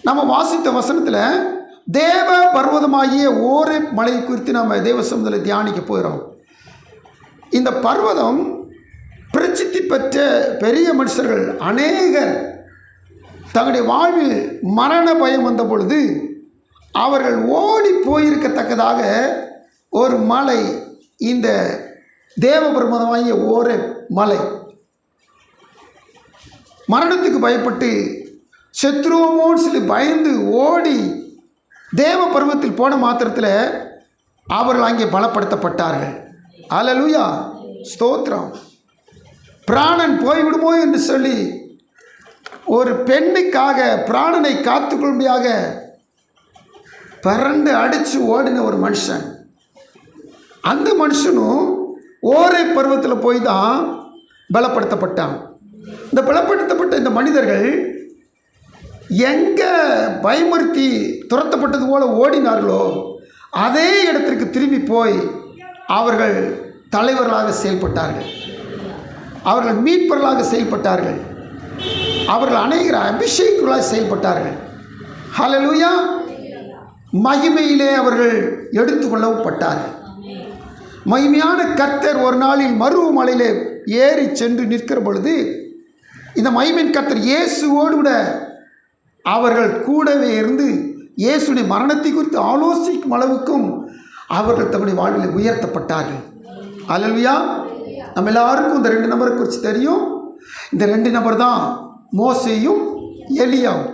நம்ம வாசித்த வசனத்தில் தேவ பர்வதமாகிய ஓரே மலை குறித்து நம்ம தேவ சமூகத்தில் தியானிக்க போகிறோம். இந்த பர்வதம் பிரசித்தி பெற்ற பெரிய மனுஷர்கள் அநேகர் தங்களுடைய வாழ்வில் மரண பயம் வந்த பொழுது அவர்கள் ஓடி போயிருக்கத்தக்கதாக ஒரு மலை, இந்த தேவ பர்வதமாகிய ஓரே மலை. மரணத்துக்கு பயப்பட்டு செத்துருவோமோன்னு சொல்லி பயந்து ஓடி தேவ பர்வத்தில் போன மாத்திரத்தில் அவர்கள் அங்கே பலப்படுத்தப்பட்டார்கள். அல்லேலூயா, ஸ்தோத்திரம். பிராணன் போய்விடுமோ என்று சொல்லி ஒரு பெண்ணுக்காக பிராணனை காத்துக்கொள்ளும்படியாக பரண்டு அடித்து ஓடின ஒரு மனுஷன். அந்த மனுஷனும் ஓரே பருவத்தில் போய் தான் பலப்படுத்தப்பட்டான். இந்த பலப்படுத்தப்பட்ட இந்த மனிதர்கள் எங்கே பயமுறுத்தி துரத்தப்பட்டது போல ஓடினார்களோ அதே இடத்திற்கு திரும்பி போய் அவர்கள் தலைவர்களாக செயல்பட்டார்கள், அவர்கள் மீட்பர்களாக செயல்பட்டார்கள், அவர்கள் அநேகர் அபிஷேகங்களாக செயல்பட்டார்கள். ஹல்லேலூயா. மகிமையிலே அவர்கள் எடுத்துக்கொள்ளப்பட்டார்கள். மகிமையான கர்த்தர் ஒரு நாளில் மருவ மலையிலே ஏறி சென்று நிற்கிற பொழுது இந்த மகிமையின் கர்த்தர் இயேசுவோடு கூட அவர்கள் கூடவே இருந்து இயேசுடைய மரணத்தை குறித்து ஆலோசிக்கும் அளவுக்கும் அவர்கள் தங்களுடைய வாழ்வில் உயர்த்தப்பட்டார்கள். அல்லேலூயா. நம்ம எல்லாருக்கும் இந்த 2 நபரை குறித்து தெரியும். இந்த 2 நபர் தான் மோசேயும் எலியாவும்.